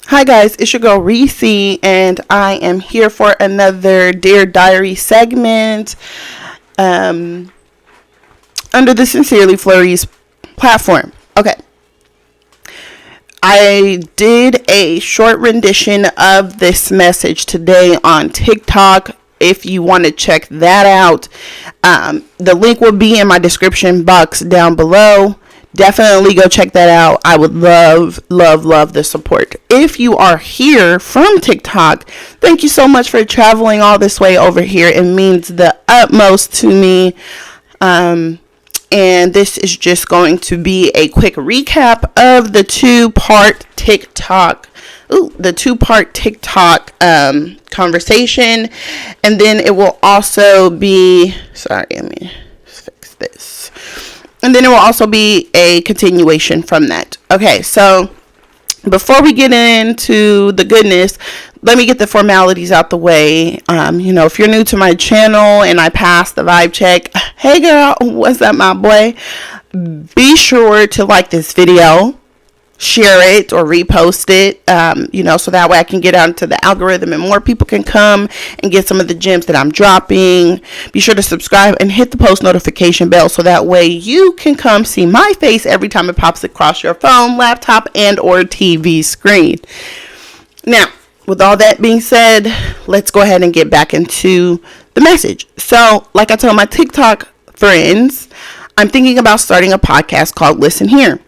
Hi guys, it's your girl Reese, and I am here for another Dear Diary segment under the Sincerely Florece platform. Okay, I did a short rendition of this message today on TikTok. If you want to check that out, the link will be in my description box down below. Definitely go check that out. I would love the support. If you are here from TikTok, thank you so much for traveling all this way over here. It means the utmost to me. And this is just going to be a quick recap of the two-part TikTok conversation. And then it will also be, let me fix this. And then it will also be a continuation from that. Okay, so before we get into the goodness, let me get the formalities out the way. If you're new to my channel and I passed the vibe check, hey girl, what's up, my boy? Be sure to like this video, share it or repost it, so that way I can get out into the algorithm and more people can come and get some of the gems that I'm dropping. Be sure to subscribe and hit the post notification bell so that way you can come see my face every time it pops across your phone, laptop, and or TV screen. Now, with all that being said, let's go ahead and get back into the message. So, like I told my TikTok friends, I'm thinking about starting a podcast called Listen Here.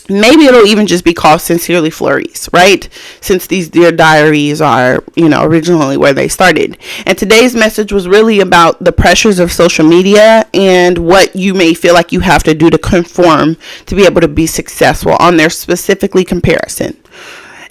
Maybe it'll even just be called Sincerely Florece, right? Since these Dear Diaries are, originally where they started. And today's message was really about the pressures of social media and what you may feel like you have to do to conform to be able to be successful on their specifically comparison.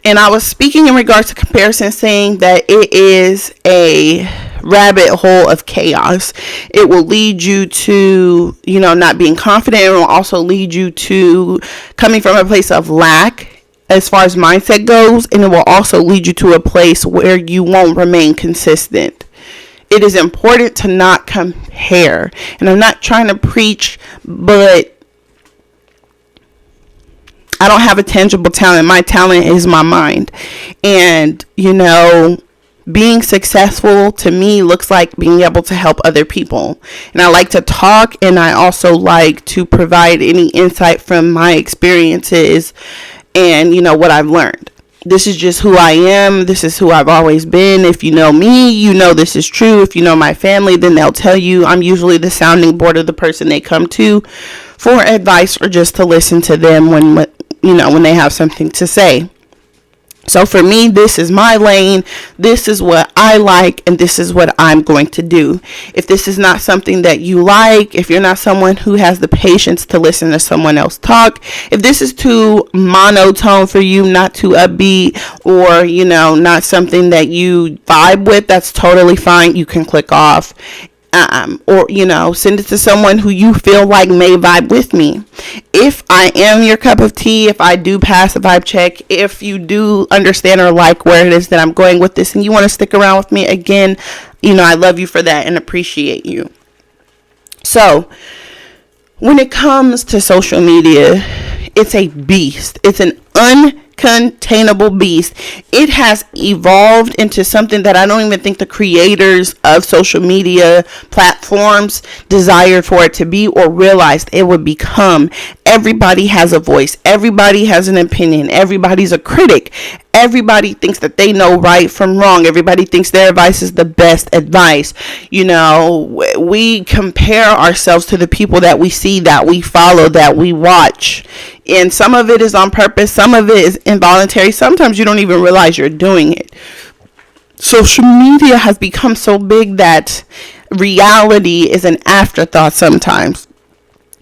And I was speaking in regards to comparison, saying that it is a rabbit hole of chaos. It will lead you to, not being confident. It will also lead you to coming from a place of lack as far as mindset goes. And it will also lead you to a place where you won't remain consistent. It is important to not compare. And I'm not trying to preach, but I don't have a tangible talent. My talent is my mind. And, being successful to me looks like being able to help other people. And I like to talk, and I also like to provide any insight from my experiences and, what I've learned. This is just who I am. This is who I've always been. If you know me, you know this is true. If you know my family, then they'll tell you I'm usually the sounding board of the person they come to for advice or just to listen to them when they have something to say. So for me, this is my lane. This is what I like, and this is what I'm going to do. If this is not something that you like, if you're not someone who has the patience to listen to someone else talk, if this is too monotone for you, not too upbeat, or, not something that you vibe with, that's totally fine. You can click off. Or send it to someone who you feel like may vibe with me. If I am your cup of tea, if I do pass a vibe check, if you do understand or like where it is that I'm going with this and you want to stick around with me, again, I love you for that and appreciate you. So when it comes to social media, it's a beast. It's an uncontainable beast. It has evolved into something that I don't even think the creators of social media platforms desired for it to be or realized it would become. Everybody has a voice. Everybody has an opinion. Everybody's a critic. Everybody thinks that they know right from wrong. Everybody thinks their advice is the best advice. We compare ourselves to the people that we see, that we follow, that we watch. And some of it is on purpose. Some of it is involuntary. Sometimes you don't even realize you're doing it. Social media has become so big that reality is an afterthought sometimes.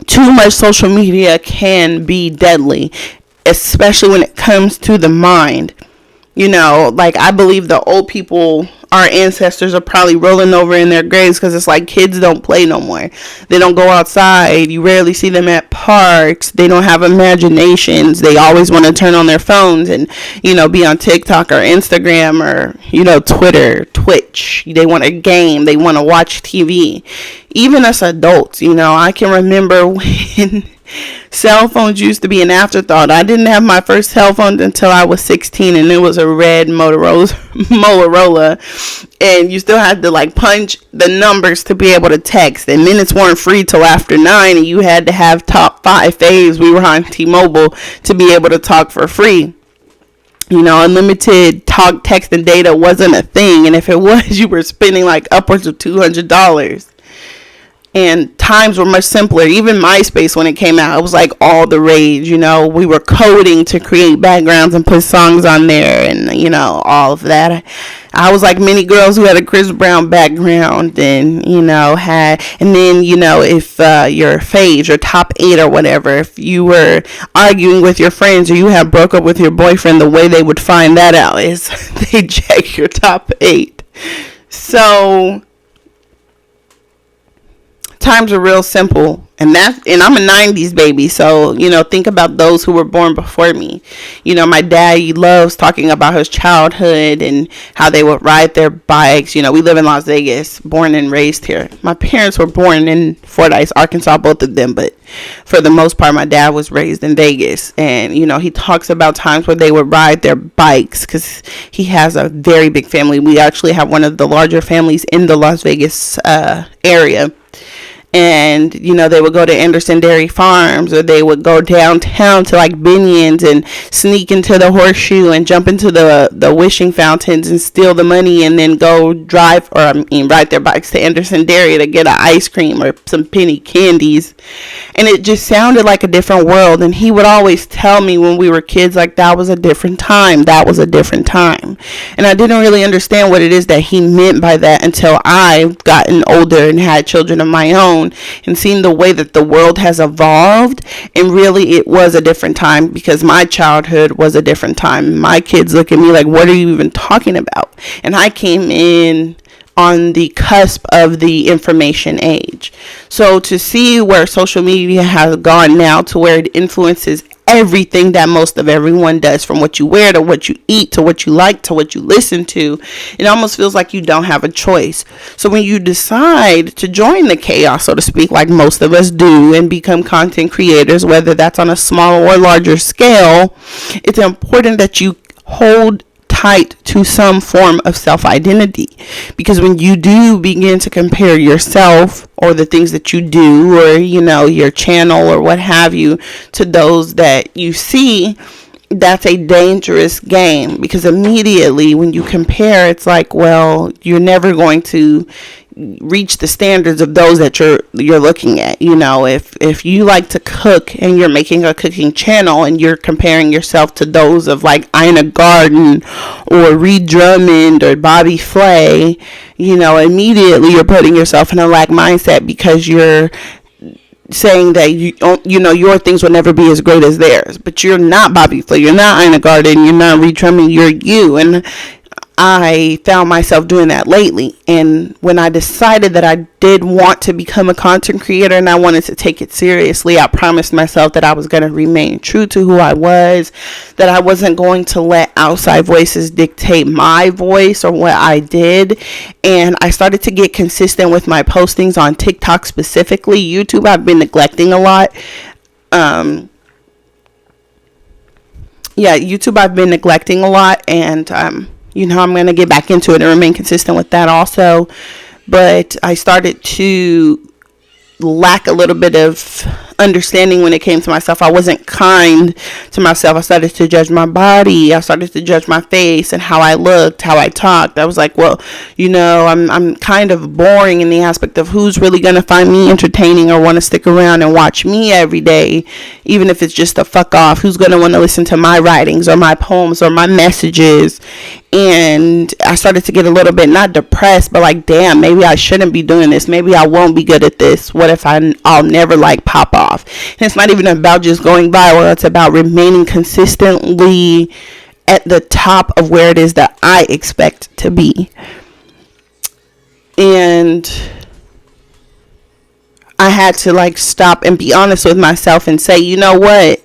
Too much social media can be deadly, especially when it comes to the mind. I believe the old people, our ancestors, are probably rolling over in their graves because it's like kids don't play no more. They don't go outside. You rarely see them at parks. They don't have imaginations. They always want to turn on their phones and, be on TikTok or Instagram or, Twitter. Twitch, they want to game, they want to watch TV. Even as adults, I can remember when cell phones used to be an afterthought. I didn't have my first cell phone until I was 16, and it was a red Motorola, and you still had to like punch the numbers to be able to text, and minutes weren't free till after 9, and you had to have top 5 faves. We were on T-Mobile to be able to talk for free. Unlimited talk, text, and data wasn't a thing, and if it was, you were spending like upwards of $200. And times were much simpler. Even MySpace, when it came out, it was like all the rage. We were coding to create backgrounds and put songs on there, and all of that. I was like many girls who had a Chris Brown background, and and then if your faves, your top 8 or whatever, if you were arguing with your friends or you had broke up with your boyfriend, the way they would find that out is they check your top 8. So times are real simple, and I'm a 90s baby, so think about those who were born before me. My dad, he loves talking about his childhood and how they would ride their bikes. We live in Las Vegas, born and raised here. My parents were born in Fordyce, Arkansas, both of them, but for the most part my dad was raised in Vegas. And he talks about times where they would ride their bikes, because he has a very big family. We actually have one of the larger families in the Las Vegas area. And they would go to Anderson Dairy Farms, or they would go downtown to like Binion's and sneak into the Horseshoe and jump into the wishing fountains and steal the money, and then go ride their bikes to Anderson Dairy to get an ice cream or some penny candies. And it just sounded like a different world. And he would always tell me when we were kids, like, that was a different time. That was a different time. And I didn't really understand what it is that he meant by that until I've gotten older and had children of my own, and seen the way that the world has evolved. And really, it was a different time, because my childhood was a different time. My kids look at me like, what are you even talking about? And I came in on the cusp of the information age. So to see where social media has gone now, to where it influences everything that most of everyone does, from what you wear to what you eat to what you like to what you listen to, it almost feels like you don't have a choice. So when you decide to join the chaos, so to speak, like most of us do, and become content creators, whether that's on a smaller or larger scale, it's important that you hold tight to some form of self-identity, because when you do begin to compare yourself or the things that you do, or your channel or what have you, to those that you see, that's a dangerous game, because immediately when you compare, it's like, well, you're never going to reach the standards of those that you're looking at. If you like to cook and you're making a cooking channel and you're comparing yourself to those of like Ina Garten or Reed Drummond or Bobby Flay, immediately you're putting yourself in a lack mindset, because you're saying that your things will never be as great as theirs. But you're not Bobby Flay, you're not Ina Garten, you're not Reed Drummond, you're you. And I found myself doing that lately. And when I decided that I did want to become a content creator and I wanted to take it seriously, I promised myself that I was going to remain true to who I was, that I wasn't going to let outside voices dictate my voice or what I did. And I started to get consistent with my postings on TikTok specifically. YouTube, I've been neglecting a lot. YouTube, I've been neglecting a lot, and I'm going to get back into it and remain consistent with that also. But I started to lack a little bit of understanding when it came to myself. I wasn't kind to myself. I started to judge my body. I started to judge my face and how I looked, how I talked. I was like, well, I'm kind of boring in the aspect of who's really going to find me entertaining or want to stick around and watch me every day, even if it's just a fuck off. Who's going to want to listen to my writings or my poems or my messages? And I started to get a little bit, not depressed, but like, damn, maybe I shouldn't be doing this. Maybe I won't be good at this. What if I'll never pop off? And it's not even about just going viral. It's about remaining consistently at the top of where it is that I expect to be. And I had to stop and be honest with myself and say, you know what?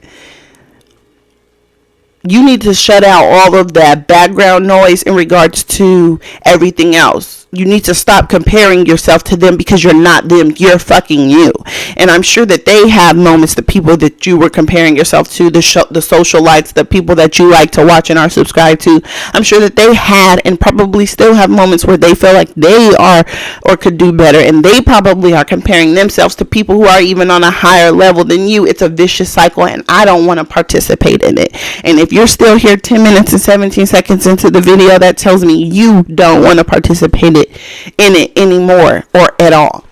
You need to shut out all of that background noise in regards to everything else. You need to stop comparing yourself to them, because you're not them. You're fucking you. And I'm sure that they have moments, the people that you were comparing yourself to, the socialites, the people that you like to watch and are subscribed to. I'm sure that they had and probably still have moments where they feel like they are or could do better. And they probably are comparing themselves to people who are even on a higher level than you. It's a vicious cycle, and I don't want to participate in it. And if you're still here 10 minutes and 17 seconds into the video, that tells me you don't want to participate in it anymore or at all.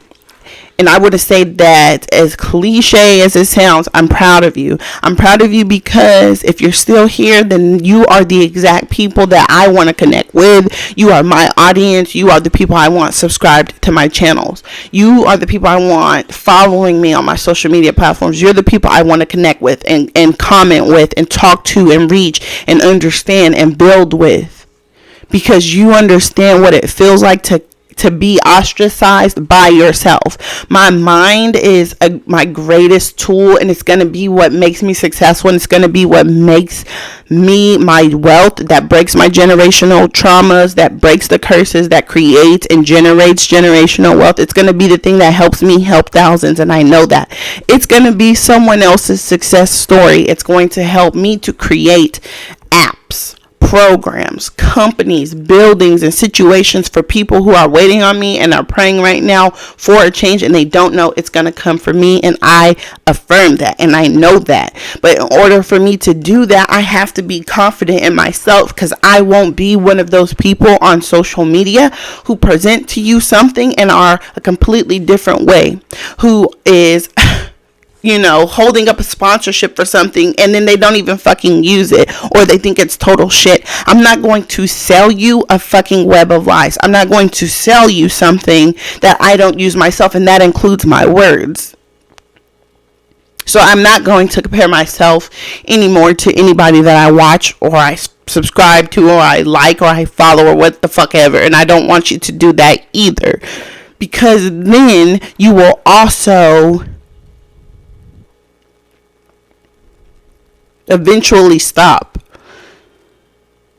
And I would say that, as cliche as it sounds, I'm proud of you. I'm proud of you because if you're still here, then you are the exact people that I want to connect with. You are my audience. You are the people I want subscribed to my channels. You are the people I want following me on my social media platforms. You're the people I want to connect with and comment with and talk to and reach and understand and build with, because you understand what it feels like to be ostracized by yourself. My mind is my greatest tool, and it's going to be what makes me successful, and it's going to be what makes me my wealth, that breaks my generational traumas, that breaks the curses, that creates and generates generational wealth. It's going to be the thing that helps me help thousands, and I know that. It's going to be someone else's success story. It's going to help me to create apps, programs, companies, buildings, and situations for people who are waiting on me and are praying right now for a change, and they don't know it's going to come for me. And I affirm that, and I know that. But in order for me to do that, I have to be confident in myself, because I won't be one of those people on social media who present to you something and are a completely different way, who is holding up a sponsorship for something and then they don't even fucking use it, or they think it's total shit. I'm not going to sell you a fucking web of lies. I'm not going to sell you something that I don't use myself, and that includes my words. So I'm not going to compare myself anymore to anybody that I watch or I subscribe to or I like or I follow or what the fuck ever. And I don't want you to do that either, because then you will also eventually stop.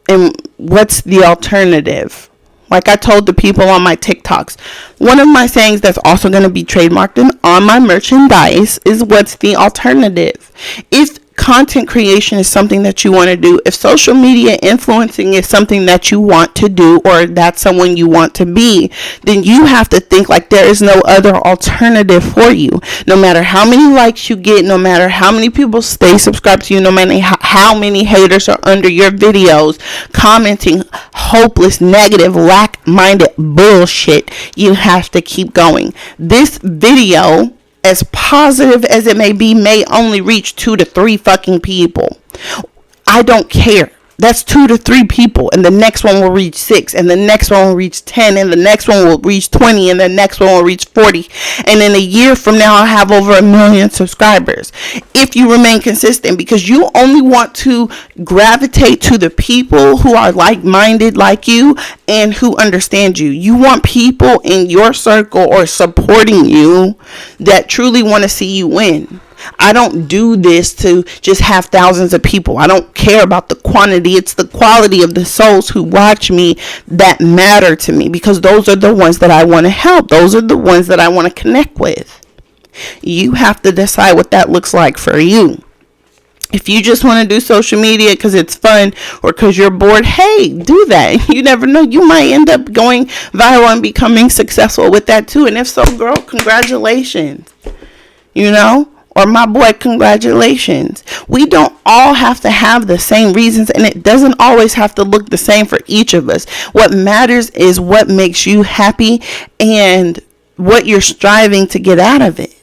And what's the alternative? Like I told the people on my TikToks, one of my sayings that's also going to be trademarked on my merchandise is, what's the alternative? If content creation is something that you want to do, if social media influencing is something that you want to do, or that's someone you want to be, then you have to think like there is no other alternative for you. No matter how many likes you get, no matter how many people stay subscribed to you, no matter how many haters are under your videos commenting hopeless, negative, lack-minded bullshit, you have to keep going. This video, as positive as it may only reach 2 to 3 fucking people. I don't care. That's 2 to 3 people, and the next one will reach 6, and the next one will reach 10, and the next one will reach 20, and the next one will reach 40. And in a year from now, I'll have over 1 million subscribers. If you remain consistent, because you only want to gravitate to the people who are like-minded like you and who understand you. You want people in your circle or supporting you that truly want to see you win. I don't do this to just have thousands of people. I don't care about the quantity. It's the quality of the souls who watch me that matter to me, because those are the ones that I want to help. Those are the ones that I want to connect with. You have to decide what that looks like for you. If you just want to do social media because it's fun or because you're bored, hey, do that. You never know. You might end up going viral and becoming successful with that too. And if so, girl, congratulations. Or my boy, congratulations. We don't all have to have the same reasons, and it doesn't always have to look the same for each of us. What matters is what makes you happy and what you're striving to get out of it.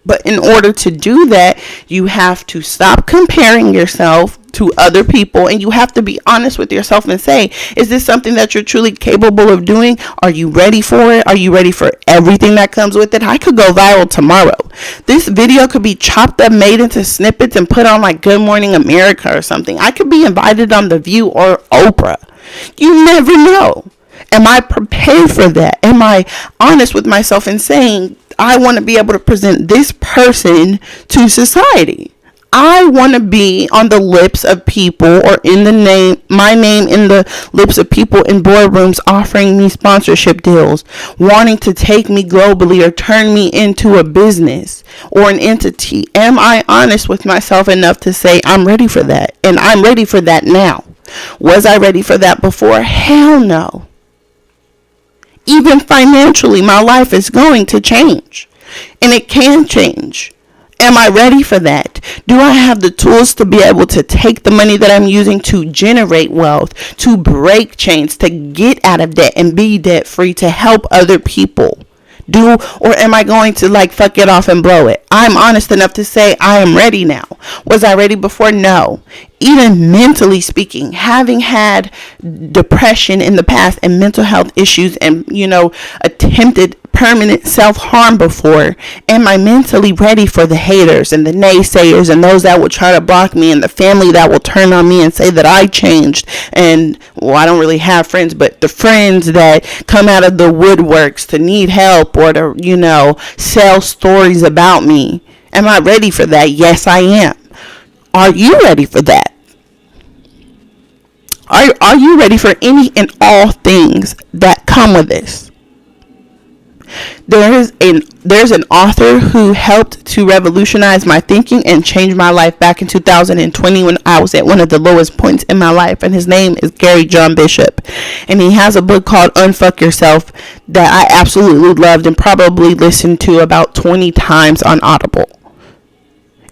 But in order to do that, you have to stop comparing yourself to other people, and you have to be honest with yourself and say, is this something that you're truly capable of doing? Are you ready for it? Are you ready for everything that comes with it? I could go viral tomorrow. This video could be chopped up, made into snippets, and put on like Good Morning America or something. I could be invited on The View or Oprah. You never know. Am I prepared for that? Am I honest with myself in saying, I want to be able to present this person to society? I want to be on the lips of people, or in my name in the lips of people in boardrooms offering me sponsorship deals, wanting to take me globally or turn me into a business or an entity? Am I honest with myself enough to say I'm ready for that? And I'm ready for that now. Was I ready for that before? Hell no. Even financially, my life is going to change, and it can change. Am I ready for that? Do I have the tools to be able to take the money that I'm using to generate wealth, to break chains, to get out of debt and be debt free, to help other people? Or am I going to fuck it off and blow it? I'm honest enough to say I am ready now. Was I ready before? No. Even mentally speaking, having had depression in the past and mental health issues and, attempted permanent self-harm before, am I mentally ready for the haters and the naysayers and those that will try to block me and the family that will turn on me and say that I changed? And, I don't really have friends, but the friends that come out of the woodworks to need help or to, sell stories about me. Am I ready for that? Yes, I am. Are you ready for that? Are you ready for any and all things that come with this? There's an author who helped to revolutionize my thinking and change my life back in 2020 when I was at one of the lowest points in my life, and his name is Gary John Bishop, and he has a book called Unfuck Yourself that I absolutely loved and probably listened to about 20 times on Audible.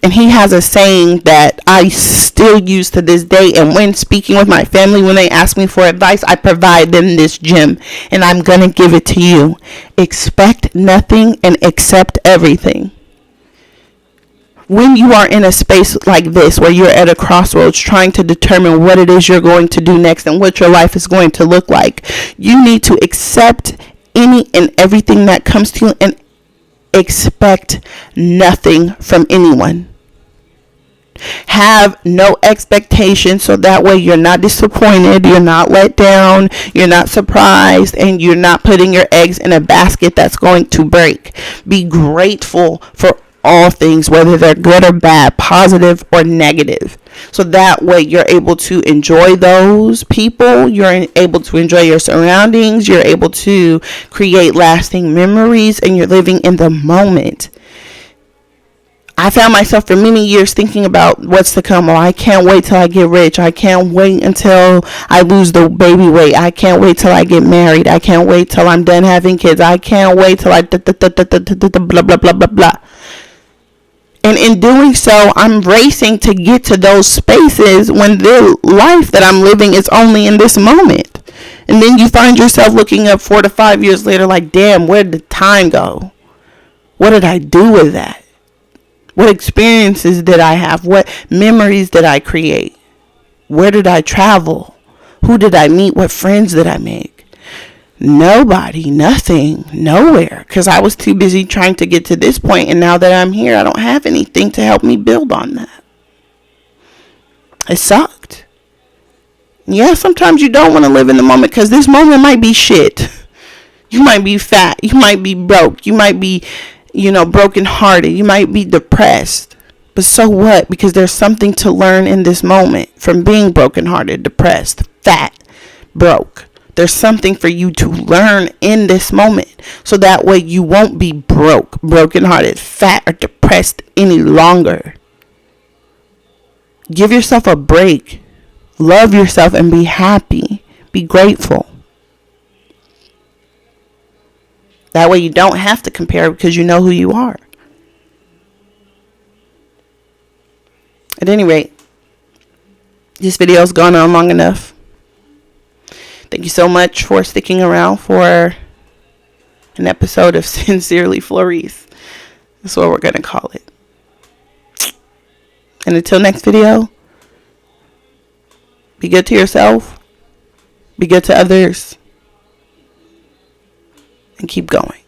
And he has a saying that I still use to this day. And when speaking with my family, when they ask me for advice, I provide them this gem. And I'm going to give it to you. Expect nothing and accept everything. When you are in a space like this, where you're at a crossroads trying to determine what it is you're going to do next and what your life is going to look like, you need to accept any and everything that comes to you and expect nothing from anyone. Have no expectations, so that way you're not disappointed, you're not let down, you're not surprised, and you're not putting your eggs in a basket that's going to break. Be grateful for all things, whether they're good or bad, positive or negative. So that way you're able to enjoy those people, you're able to enjoy your surroundings, you're able to create lasting memories, and you're living in the moment. I found myself for many years thinking about what's to come. I can't wait till I get rich. I can't wait until I lose the baby weight. I can't wait till I get married. I can't wait till I'm done having kids. I can't wait till I blah, blah, blah, blah, blah. And in doing so, I'm racing to get to those spaces when the life that I'm living is only in this moment. And then you find yourself looking up 4 to 5 years later like, damn, where did the time go? What did I do with that? What experiences did I have? What memories did I create? Where did I travel? Who did I meet? What friends did I make? Nobody, nothing, nowhere. Because I was too busy trying to get to this point. And now that I'm here, I don't have anything to help me build on that. It sucked. Yeah, sometimes you don't want to live in the moment because this moment might be shit. You might be fat. You might be broke. You might be brokenhearted. You might be depressed. But so what? Because there's something to learn in this moment from being brokenhearted, depressed, fat, broke. There's something for you to learn in this moment. So that way you won't be broke, brokenhearted, fat, or depressed any longer. Give yourself a break. Love yourself and be happy. Be grateful. That way you don't have to compare because you know who you are. At any rate, this video has gone on long enough. Thank you so much for sticking around for an episode of Sincerely Florece. That's what we're going to call it. And until next video, be good to yourself, be good to others, and keep going.